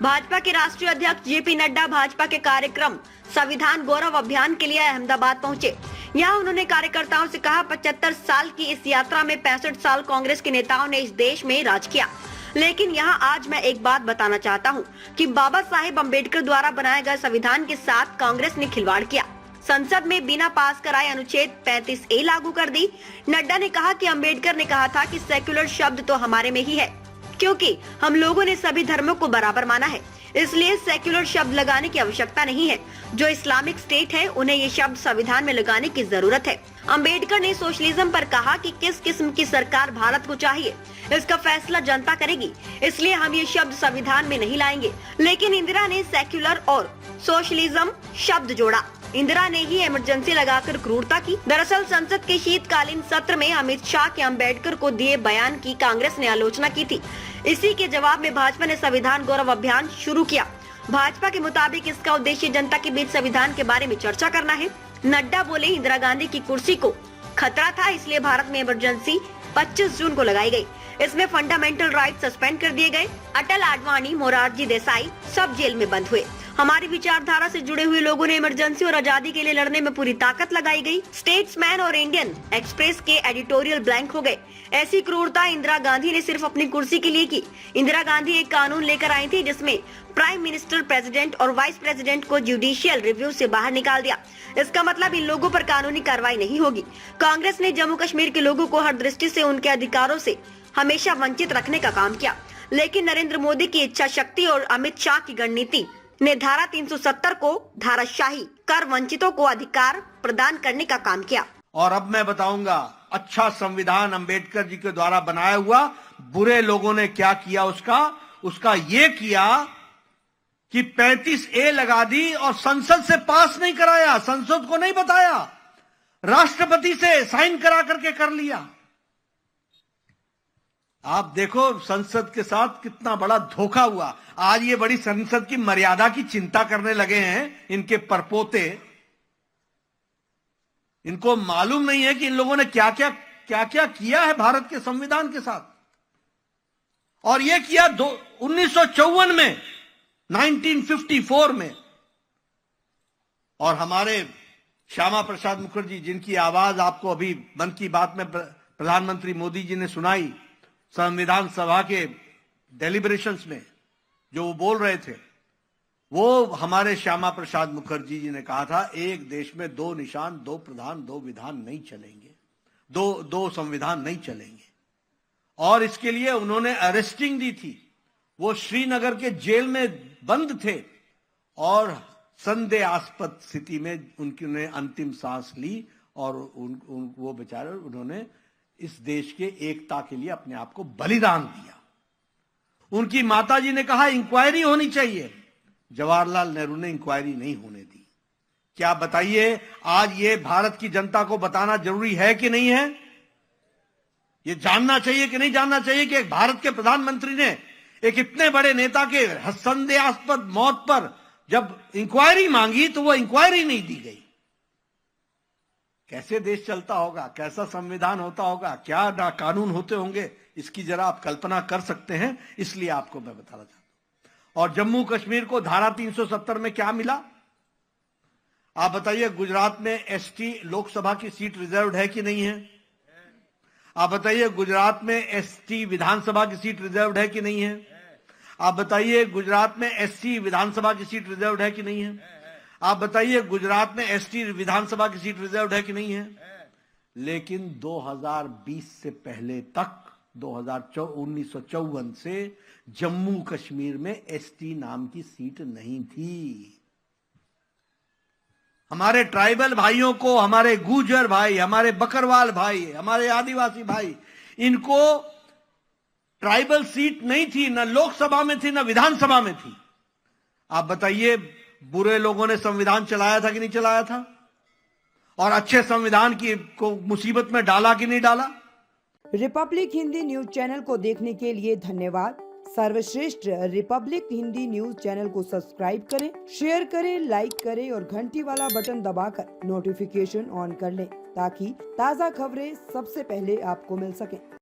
भाजपा के राष्ट्रीय अध्यक्ष जेपी नड्डा भाजपा के कार्यक्रम संविधान गौरव अभियान के लिए अहमदाबाद पहुंचे। यहाँ उन्होंने कार्यकर्ताओं से कहा, 75 साल की इस यात्रा में 65 साल कांग्रेस के नेताओं ने इस देश में राज किया, लेकिन यहाँ आज मैं एक बात बताना चाहता हूँ कि बाबा साहेब अम्बेडकर द्वारा बनाए गए संविधान के साथ कांग्रेस ने खिलवाड़ किया। संसद में बिना पास कराए अनुच्छेद 35A लागू कर दी। नड्डा ने कहा कि अम्बेडकर ने कहा था कि सेक्युलर शब्द तो हमारे में ही है, क्योंकि हम लोगों ने सभी धर्मों को बराबर माना है, इसलिए सेक्युलर शब्द लगाने की आवश्यकता नहीं है। जो इस्लामिक स्टेट है उन्हें ये शब्द संविधान में लगाने की जरूरत है। अम्बेडकर ने सोशलिज्म पर कहा कि किस किस्म की सरकार भारत को चाहिए, इसका फैसला जनता करेगी, इसलिए हम ये शब्द संविधान में नहीं लाएंगे। लेकिन इंदिरा ने सेक्युलर और सोशलिज्म शब्द जोड़ा। इंदिरा ने ही इमरजेंसी लगाकर क्रूरता की। दरअसल संसद के शीतकालीन सत्र में अमित शाह के अम्बेडकर को दिए बयान की कांग्रेस ने आलोचना की थी। इसी के जवाब में भाजपा ने संविधान गौरव अभियान शुरू किया। भाजपा के मुताबिक इसका उद्देश्य जनता के बीच संविधान के बारे में चर्चा करना है। नड्डा बोले, इंदिरा गांधी की कुर्सी को खतरा था, इसलिए भारत में इमरजेंसी 25 जून को लगाई गई। इसमें फंडामेंटल राइट सस्पेंड कर दिए गए। अटल, आडवाणी, मोरारजी देसाई सब जेल में बंद हुए। हमारी विचारधारा से जुड़े हुए लोगों ने इमरजेंसी और आजादी के लिए लड़ने में पूरी ताकत लगाई गई। स्टेट्समैन और इंडियन एक्सप्रेस के एडिटोरियल ब्लैंक हो गए। ऐसी क्रूरता इंदिरा गांधी ने सिर्फ अपनी कुर्सी के लिए की। इंदिरा गांधी एक कानून लेकर आई थी जिसमें प्राइम मिनिस्टर, प्रेसिडेंट और वाइस प्रेसिडेंट को जुडिशियल रिव्यू से बाहर निकाल दिया। इसका मतलब इन लोगों पर कानूनी कार्रवाई नहीं होगी। कांग्रेस ने जम्मू कश्मीर के लोगों को हर दृष्टि से उनके अधिकारों से हमेशा वंचित रखने का काम किया, लेकिन नरेंद्र मोदी की इच्छा शक्ति और अमित शाह की रणनीति ने धारा 370 को धाराशाही कर वंचितों को अधिकार प्रदान करने का काम किया। और अब मैं बताऊंगा अच्छा संविधान अंबेडकर जी के द्वारा बनाया हुआ, बुरे लोगों ने क्या किया उसका ये किया कि 35A लगा दी और संसद से पास नहीं कराया, संसद को नहीं बताया, राष्ट्रपति से साइन करा करके कर लिया। आप देखो संसद के साथ कितना बड़ा धोखा हुआ। आज ये बड़ी संसद की मर्यादा की चिंता करने लगे हैं इनके परपोते। इनको मालूम नहीं है कि इन लोगों ने क्या क्या किया है भारत के संविधान के साथ। और ये किया 1954 में, 1954 में। और हमारे श्यामा प्रसाद मुखर्जी, जिनकी आवाज आपको अभी मन की बात में प्रधानमंत्री मोदी जी ने सुनाई, संविधान सभा के डेलिब्रेशंस में जो वो बोल रहे थे, वो हमारे श्यामा प्रसाद मुखर्जी जी ने कहा था, एक देश में 2 निशान, 2 प्रधान, 2 विधान नहीं चलेंगे, दो संविधान नहीं चलेंगे। और इसके लिए उन्होंने अरेस्टिंग दी थी। वो श्रीनगर के जेल में बंद थे और संदेहास्पद स्थिति में उन्होंने अंतिम सांस ली और वो बेचारे उन्होंने इस देश के एकता के लिए अपने आप को बलिदान दिया। उनकी माताजी ने कहा इंक्वायरी होनी चाहिए, जवाहरलाल नेहरू ने इंक्वायरी नहीं होने दी। क्या बताइए, आज ये भारत की जनता को बताना जरूरी है कि नहीं है? ये जानना चाहिए कि नहीं जानना चाहिए कि एक भारत के प्रधानमंत्री ने एक इतने बड़े नेता के संदेहास्पद मौत पर जब इंक्वायरी मांगी तो वो इंक्वायरी नहीं दी गई। कैसे देश चलता होगा, कैसा संविधान होता होगा, क्या कानून होते होंगे, इसकी जरा आप कल्पना कर सकते हैं। इसलिए आपको मैं बताना चाहता हूं। और जम्मू कश्मीर को धारा 370 में क्या मिला? आप बताइए, गुजरात में एसटी लोकसभा की सीट रिजर्व्ड है कि नहीं है? आप बताइए, गुजरात में एसटी विधानसभा की सीट रिजर्व्ड है कि नहीं है? आप बताइए, गुजरात में एससी विधानसभा की सीट रिजर्व्ड है कि नहीं है? आप बताइए, गुजरात में एसटी विधानसभा की सीट रिजर्व्ड है कि नहीं है? लेकिन 2020 से पहले तक, 1954 से जम्मू कश्मीर में एसटी नाम की सीट नहीं थी। हमारे ट्राइबल भाइयों को, हमारे गुर्जर भाई, हमारे बकरवाल भाई, हमारे आदिवासी भाई, इनको ट्राइबल सीट नहीं थी, न लोकसभा में थी, न विधानसभा में थी। आप बताइए, बुरे लोगों ने संविधान चलाया था कि नहीं चलाया था? और अच्छे संविधान की को मुसीबत में डाला कि नहीं डाला? रिपब्लिक हिंदी न्यूज चैनल को देखने के लिए धन्यवाद। सर्वश्रेष्ठ रिपब्लिक हिंदी न्यूज चैनल को सब्सक्राइब करें, शेयर करें, लाइक करें और घंटी वाला बटन दबाकर नोटिफिकेशन ऑन कर लें, ताकि ताज़ा खबरें सबसे पहले आपको मिल सके।